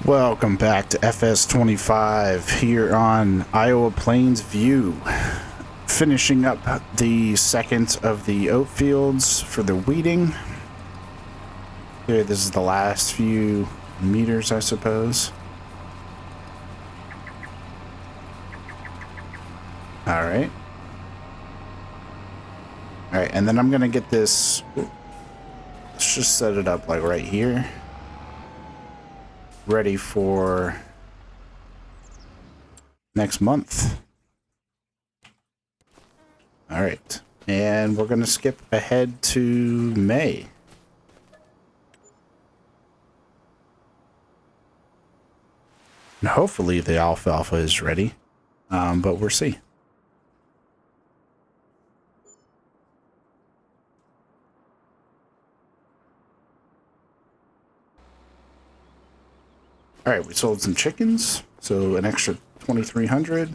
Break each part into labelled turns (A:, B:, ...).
A: Welcome back to FS25 here on Iowa Plains View. Finishing up the second of the oat fields for the weeding. Here, this is the last few meters, I suppose. Alright. Alright, and then I'm going to get this... Let's just set it up like right here. Ready for next month. All right, and we're gonna skip ahead to May. And hopefully the alfalfa is ready, but we'll see. All right, we sold some chickens, so an extra 2,300.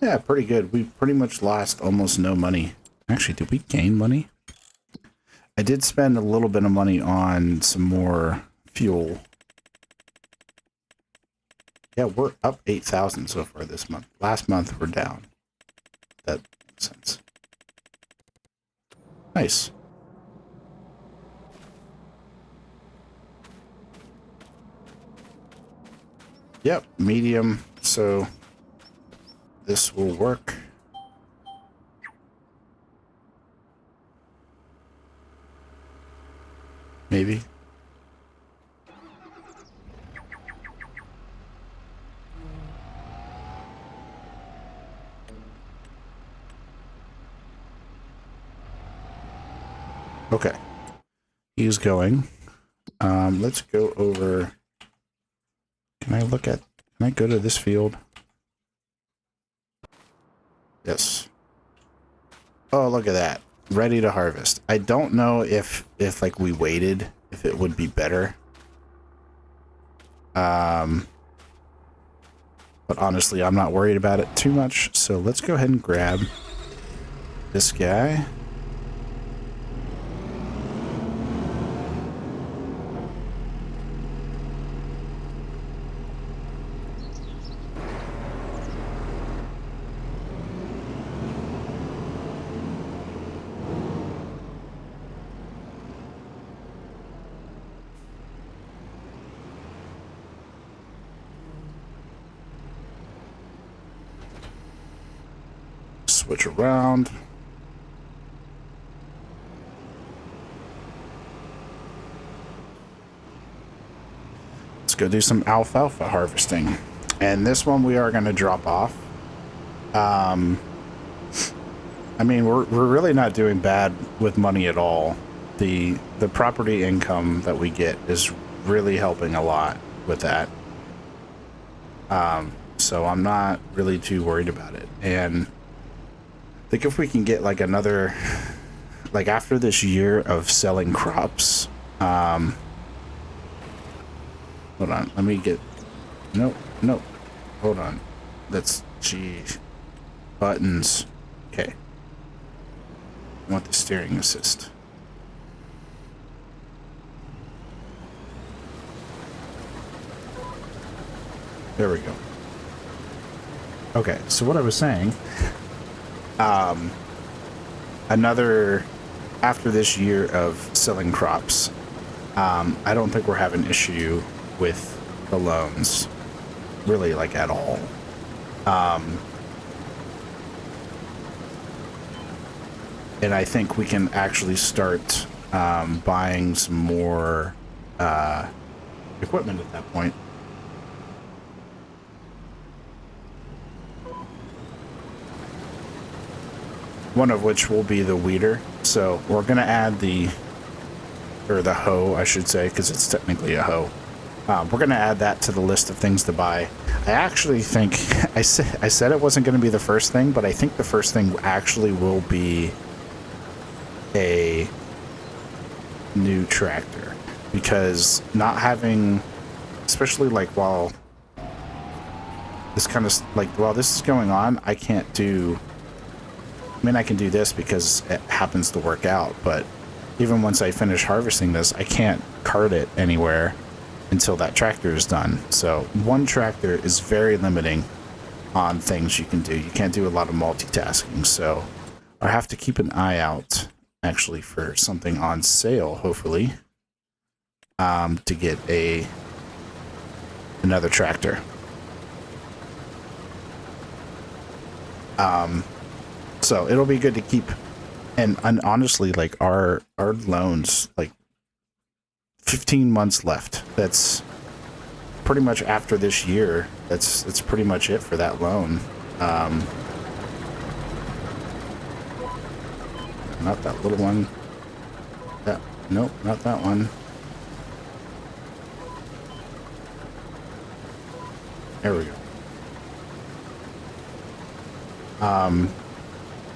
A: Yeah, pretty good. We pretty much lost almost no money. Actually, did we gain money? I did spend a little bit of money on some more fuel. Yeah, we're up 8,000 so far this month. Last month, we're down. That makes sense. Nice. Yep, medium, so this will work. Maybe. Okay. He's going. Let's go over... Can I go to this field? Yes. Oh, look at that. Ready to harvest. I don't know if like we waited, if it would be better. But honestly, I'm not worried about it too much. So let's go ahead and grab this guy. Switch around. Let's go do some alfalfa harvesting. And this one we are going to drop off. I mean, we're really not doing bad with money at all. The property income that we get is really helping a lot with that. So I'm not really too worried about it. And I think if we can get like another, like after this year of selling crops, hold on, let me get, nope, hold on, that's, geez, buttons, okay, I want the steering assist. There we go. Okay, so what I was saying, after this year of selling crops, I don't think we're having an issue with the loans, really, like at all. And I think we can actually start buying some more equipment at that point. One of which will be the weeder. So we're going to add the hoe, I should say, because it's technically a hoe. We're going to add that to the list of things to buy. I actually think, I said it wasn't going to be the first thing, but I think the first thing actually will be a new tractor. Because not having, especially like while this kind of, like while this is going on, I can't do... I mean, I can do this because it happens to work out, but even once I finish harvesting this, I can't cart it anywhere until that tractor is done. So one tractor is very limiting on things you can do. You can't do a lot of multitasking. So I have to keep an eye out actually for something on sale, hopefully, to get another tractor. So it'll be good to keep, and honestly, like our loans, like 15 months left. That's pretty much after this year. That's pretty much it for that loan. Not that little one. Nope, not that one. There we go.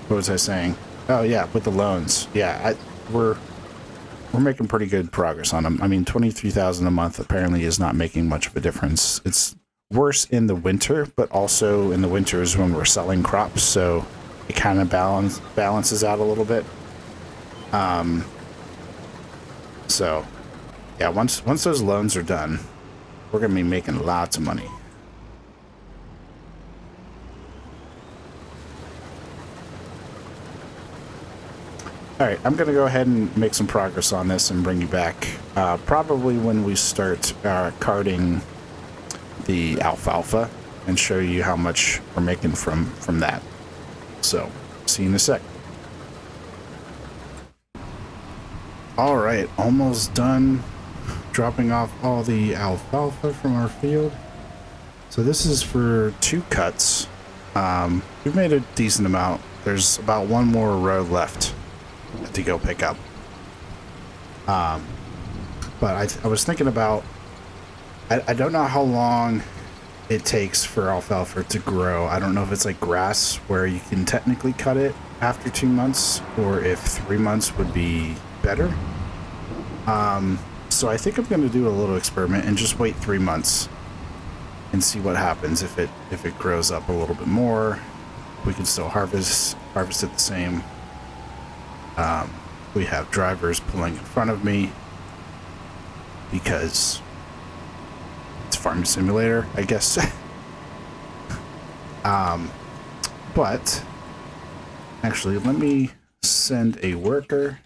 A: What was I saying? Oh yeah, with the loans. Yeah, we're making pretty good progress on them. I mean, 23,000 a month apparently is not making much of a difference. It's worse in the winter, but also in the winter is when we're selling crops, so it kind of balances out a little bit. So yeah, once those loans are done, we're gonna be making lots of money. All right, I'm going to go ahead and make some progress on this and bring you back probably when we start carting the alfalfa and show you how much we're making from that. So, see you in a sec. All right, almost done dropping off all the alfalfa from our field. So this is for 2 cuts. We've made a decent amount. There's about 1 more row left to go pick up. But I was thinking about, I don't know how long it takes for alfalfa to grow. I don't know if it's like grass where you can technically cut it after 2 months, or if 3 months would be better. So I think I'm going to do a little experiment and just wait 3 months and see what happens. If it grows up a little bit more, we can still harvest it the same. We have drivers pulling in front of me because it's Farm Simulator, I guess. But actually, let me send a worker.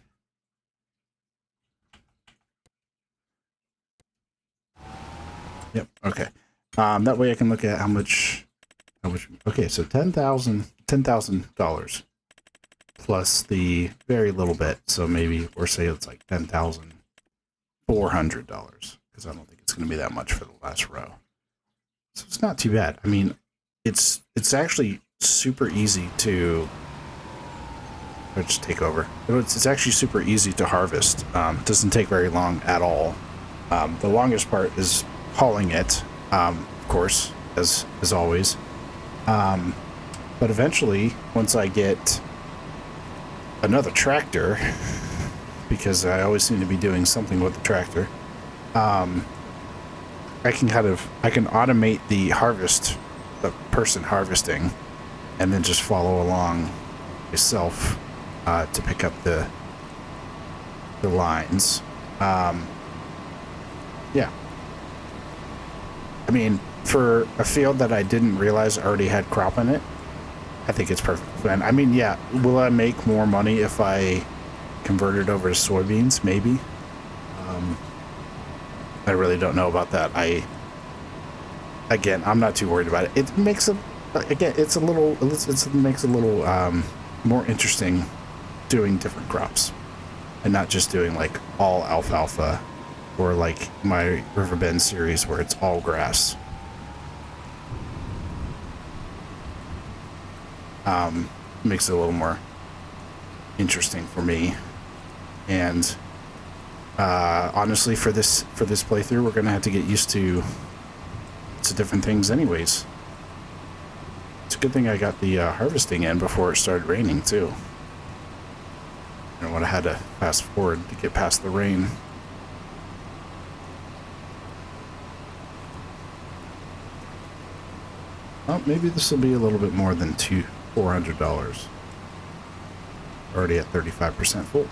A: Yep. Okay. That way I can look at how much. Okay, so $10,000 plus the very little bit. So maybe, or say it's like $10,400, because I don't think it's going to be that much for the last row. So it's not too bad. I mean, it's actually super easy to. I'll just take over. It's actually super easy to harvest. It doesn't take very long at all. The longest part is hauling it, of course, as always. But eventually, once I get another tractor, because I always seem to be doing something with the tractor, I can automate the harvest, the person harvesting, and then just follow along myself to pick up the lines. Yeah. I mean, for a field that I didn't realize already had crop in it, I think it's perfect. And I mean, yeah, will I make more money if I convert it over to soybeans? Maybe. I really don't know about that. I'm not too worried about it. It makes it makes it a little more interesting doing different crops and not just doing like all alfalfa, or like my Riverbend series where it's all grass. Makes it a little more interesting for me. And honestly, for this playthrough, we're gonna have to get used to different things anyways. It's a good thing I got the harvesting in before it started raining too. I would have had to fast forward to get past the rain. Oh, maybe this will be a little bit more than $400. Already at 35% full.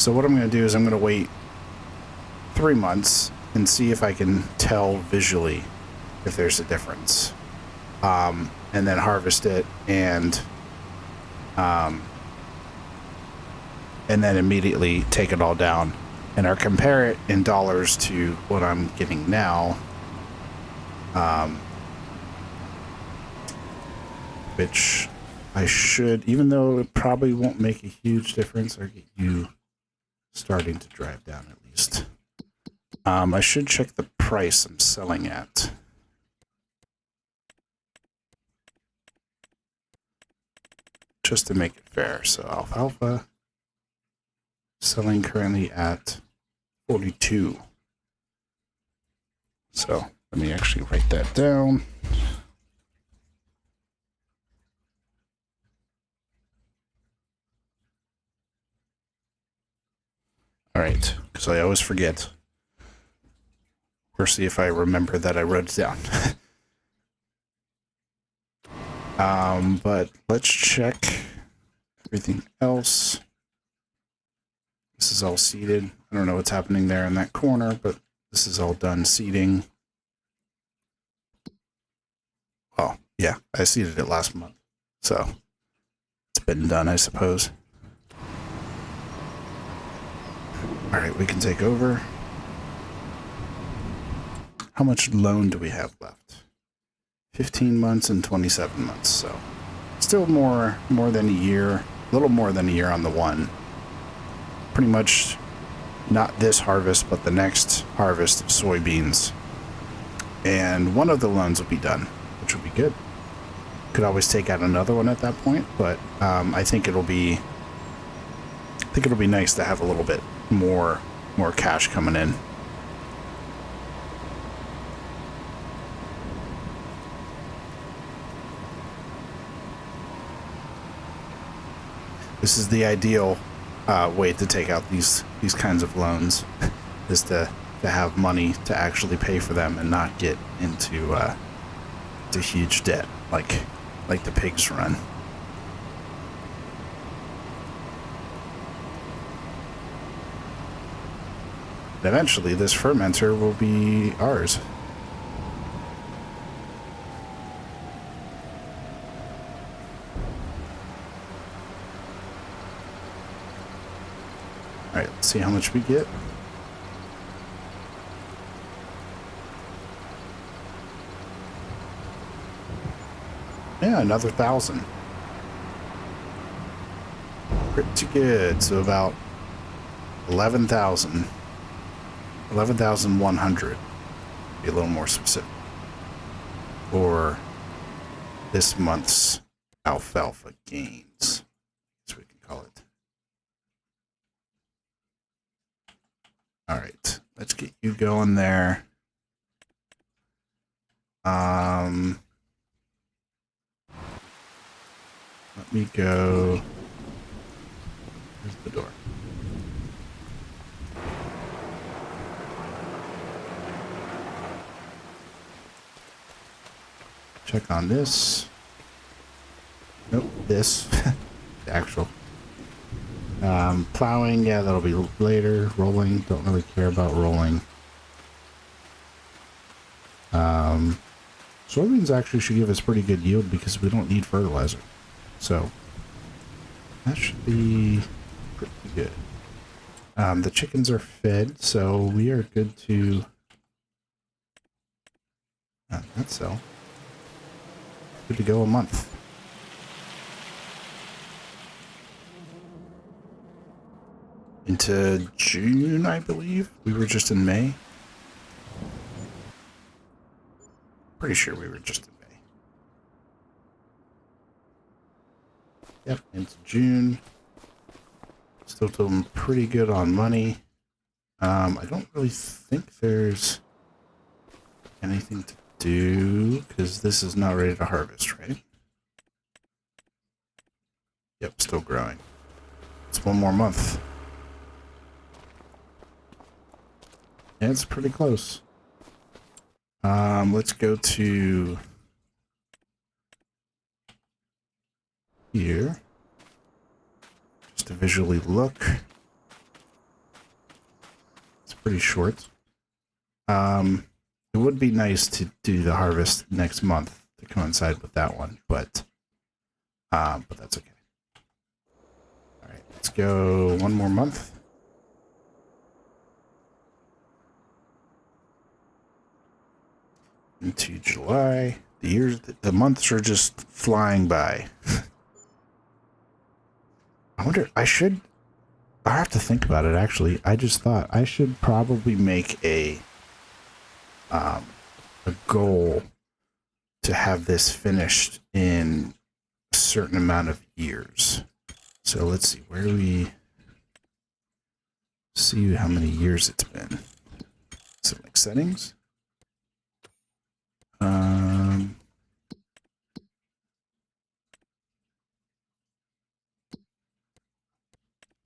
A: So what I'm going to do is I'm going to wait 3 months and see if I can tell visually if there's a difference. And then harvest it and then immediately take it all down. And I'll compare it in dollars to what I'm getting now. Which I should, even though it probably won't make a huge difference, I'll get you starting to drive down at least. I should check the price I'm selling at. Just to make it fair. So alfalfa selling currently at 42. So let me actually write that down. All right, because I always forget. Or see if I remember that I wrote it down. But let's check everything else. This is all seeded. I don't know what's happening there in that corner, but this is all done seeding. Oh, yeah, I seeded it last month. So it's been done, I suppose. All right, we can take over. How much loan do we have left? 15 months and 27 months, so still more than a year, a little more than a year on the one. Pretty much not this harvest, but the next harvest of soybeans. And one of the loans will be done, which will be good. Could always take out another one at that point, but I think it'll be nice to have a little bit more cash coming in. This is the ideal way to take out these kinds of loans, is to have money to actually pay for them and not get into huge debt like the pigs run. Eventually, this fermenter will be ours. All right, let's see how much we get. Yeah, another 1,000. Pretty good. So about 11,000. 11,100. Be a little more specific. For this month's alfalfa gains, as we can call it. All right, let's get you going there. Let me go. Here's the door. Check on this. Nope, this. The actual. Plowing, yeah, that'll be later. Rolling, don't really care about rolling. Soybeans actually should give us pretty good yield because we don't need fertilizer. So, that should be pretty good. The chickens are fed, so we are good to... that's so. Good to go a month. Into June, I believe. We were just in May. Pretty sure we were just in May. Yep, into June. Still doing pretty good on money. I don't really think there's anything to do because this is not ready to harvest, right? Yep, still growing. It's one more month. Yeah, it's pretty close. Let's go to here just to visually look. pretty short. It would be nice to do the harvest next month to coincide with that one, but that's okay. All right, let's go one more month. Into July. The months are just flying by. I wonder, I have to think about it actually. I just thought I should probably make a goal to have this finished in a certain amount of years. So let's see, where do we see how many years it's been? So like settings.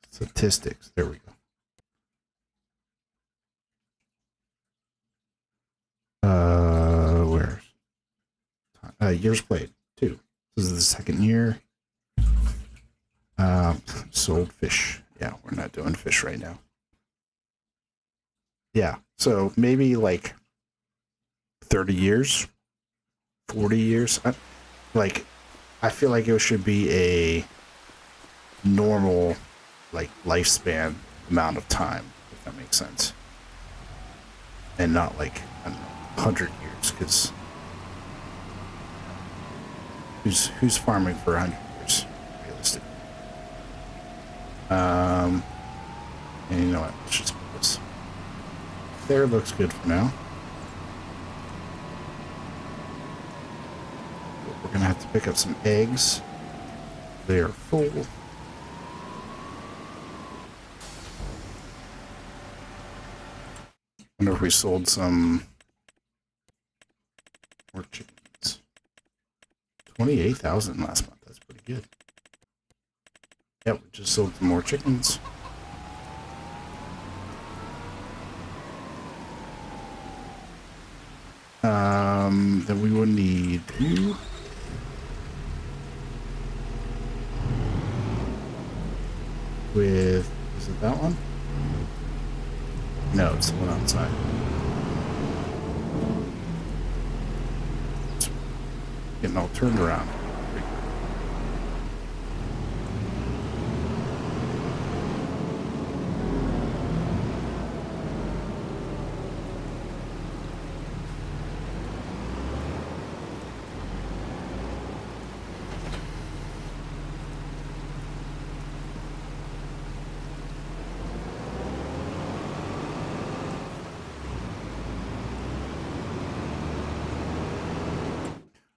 A: Statistics, there we go. Where? Years played, 2. This is the second year. Sold fish. Yeah, we're not doing fish right now. Yeah, so maybe like 30 years, 40 years. I feel like it should be a normal, like, lifespan amount of time, if that makes sense. And not like, I don't know, 100 years, because who's farming for 100 years, realistically? And you know what? Let's just put this. There, looks good for now. We're gonna have to pick up some eggs. They are full. Wonder if we sold some more chickens. 28,000 last month. That's pretty good. Yep, we just sold some more chickens. Then we would need you. With, is it that one? No, it's the one outside. It's getting all turned around.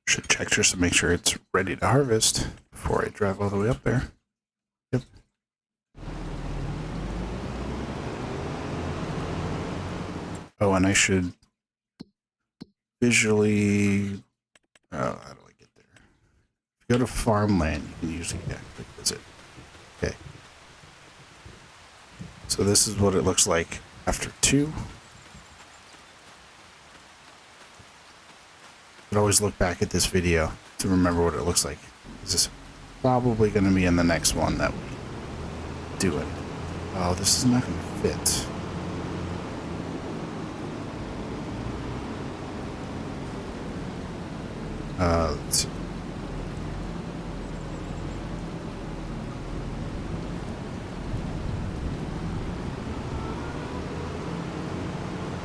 A: Should check just to make sure it's ready to harvest before I drive all the way up there. Yep. Oh, and I should visually... Oh, how do I get there? If you go to farmland, you can usually click visit. Okay. So this is what it looks like after 2. But always look back at this video to remember what it looks like. This is probably going to be in the next one that we do it. Oh, this is not going to fit. Let's see.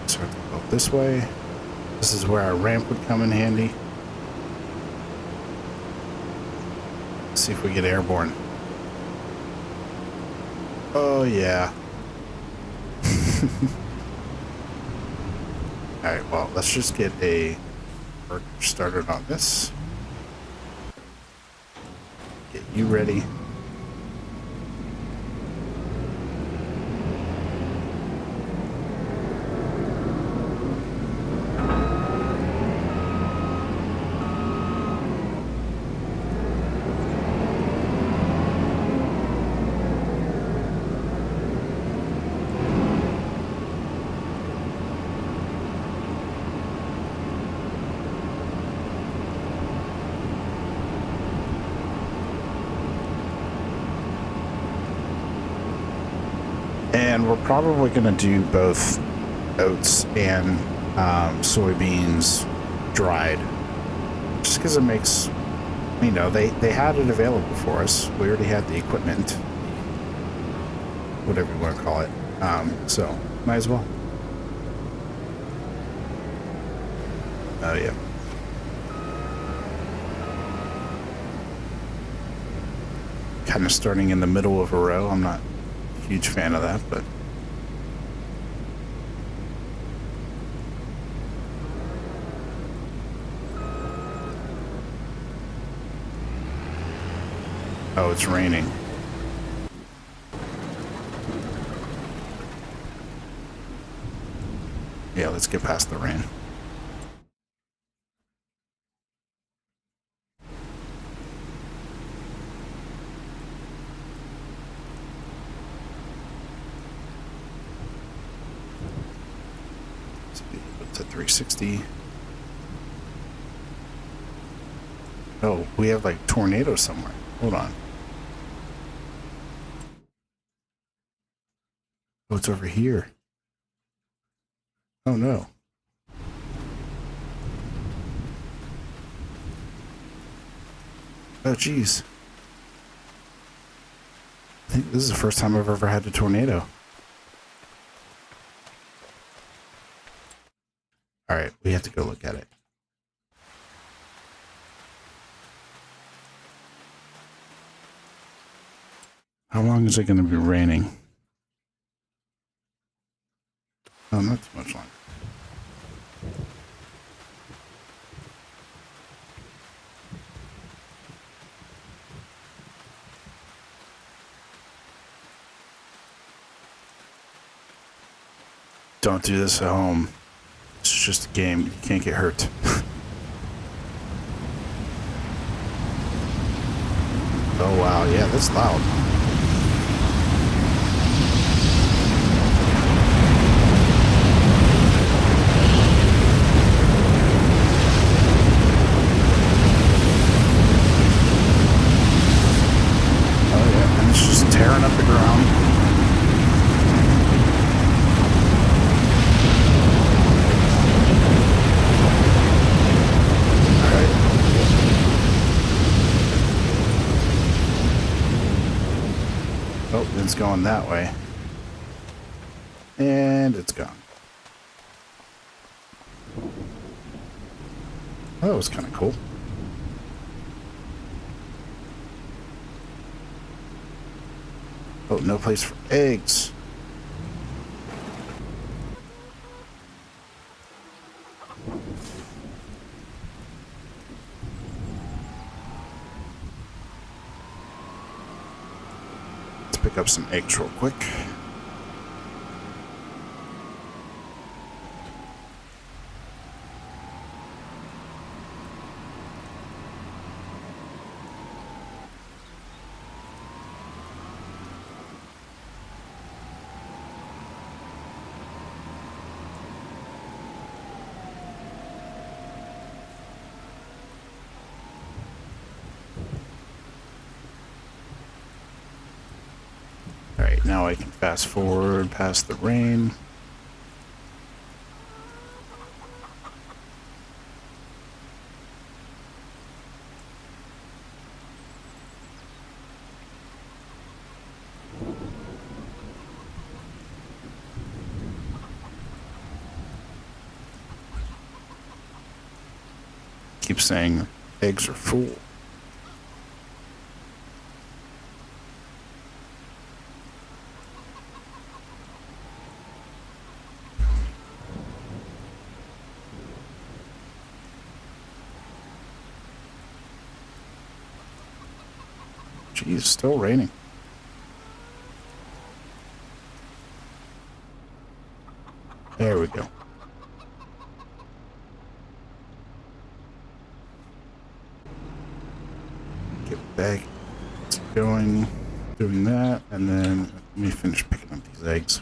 A: Start to go this way. This is where our ramp would come in handy. Let's see if we get airborne. Oh, yeah. Alright, well, let's just get a worker started on this. Get you ready. And we're probably going to do both oats and soybeans dried, just because it makes, you know, they had it available for us. We already had the equipment, whatever you want to call it. So might as well. Oh yeah. Kind of starting in the middle of a row. I'm not a huge fan of that, but oh, it's raining. Yeah, let's get past the rain. Speed up to 360. Oh, we have like tornadoes somewhere. Hold on. Oh, it's over here. Oh no. Oh geez. I think this is the first time I've ever had a tornado. Alright, we have to go look at it. How long is it going to be raining? Oh, not too much longer. Don't do this at home. It's just a game. You can't get hurt. Oh wow, yeah, that's loud. Oh yeah, and it's just tearing up the ground. Oh, it's going that way. And it's gone. Oh, that was kind of cool. Oh, no place for eggs. Let's pick up some eggs real quick. Alright, now I can fast forward past the rain. Keep saying eggs are full. Geez, still raining. There we go. Get back going, doing that, and then let me finish picking up these eggs.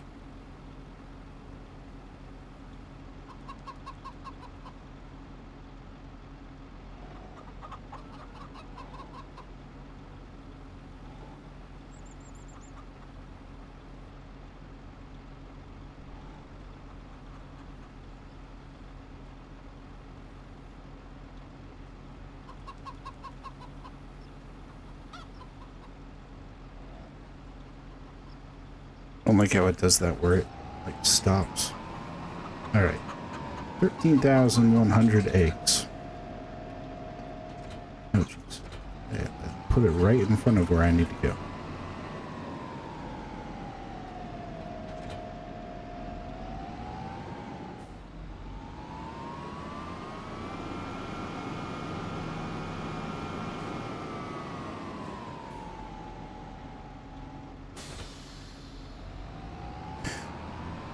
A: don't like how it does that where it like stops. All right, 13,100 eggs. Oh jeez, I put it right in front of where I need to go.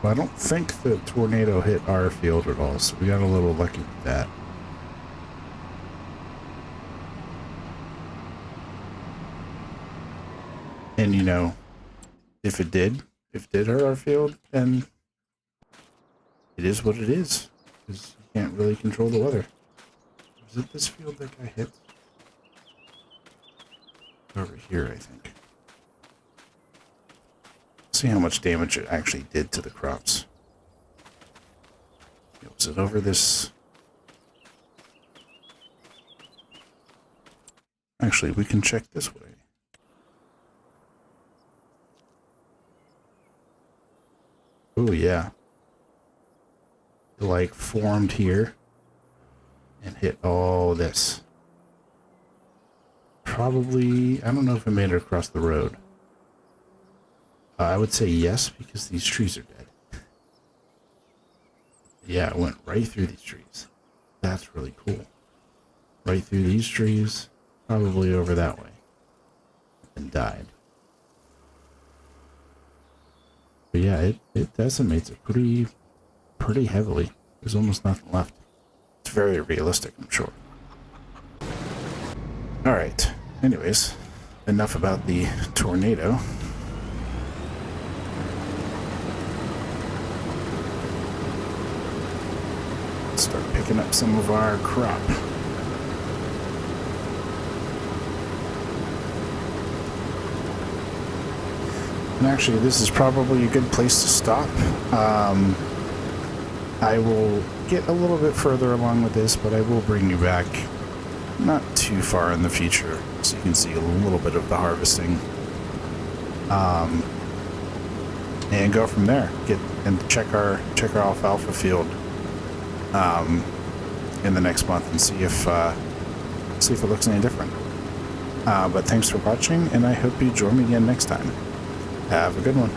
A: I don't think the tornado hit our field at all, so we got a little lucky with that. And you know, if it did hurt our field, then it is what it is. Because you can't really control the weather. Was it this field that got hit? Over here, I think. See how much damage it actually did to the crops. Was it over this? Actually, we can check this way. Oh yeah. It like formed here and hit all this. Probably, I don't know if it made it across the road. I would say yes, because these trees are dead. Yeah, it went right through these trees. That's really cool. Right through these trees, probably over that way. And died. But yeah, it decimates it pretty heavily. There's almost nothing left. It's very realistic, I'm sure. Alright, anyways, enough about the tornado. Start picking up some of our crop. And actually, this is probably a good place to stop. I will get a little bit further along with this, but I will bring you back not too far in the future, so you can see a little bit of the harvesting. And go from there. Check our alfalfa field in the next month and see if it looks any different. But thanks for watching, and I hope you join me again next time. Have a good one.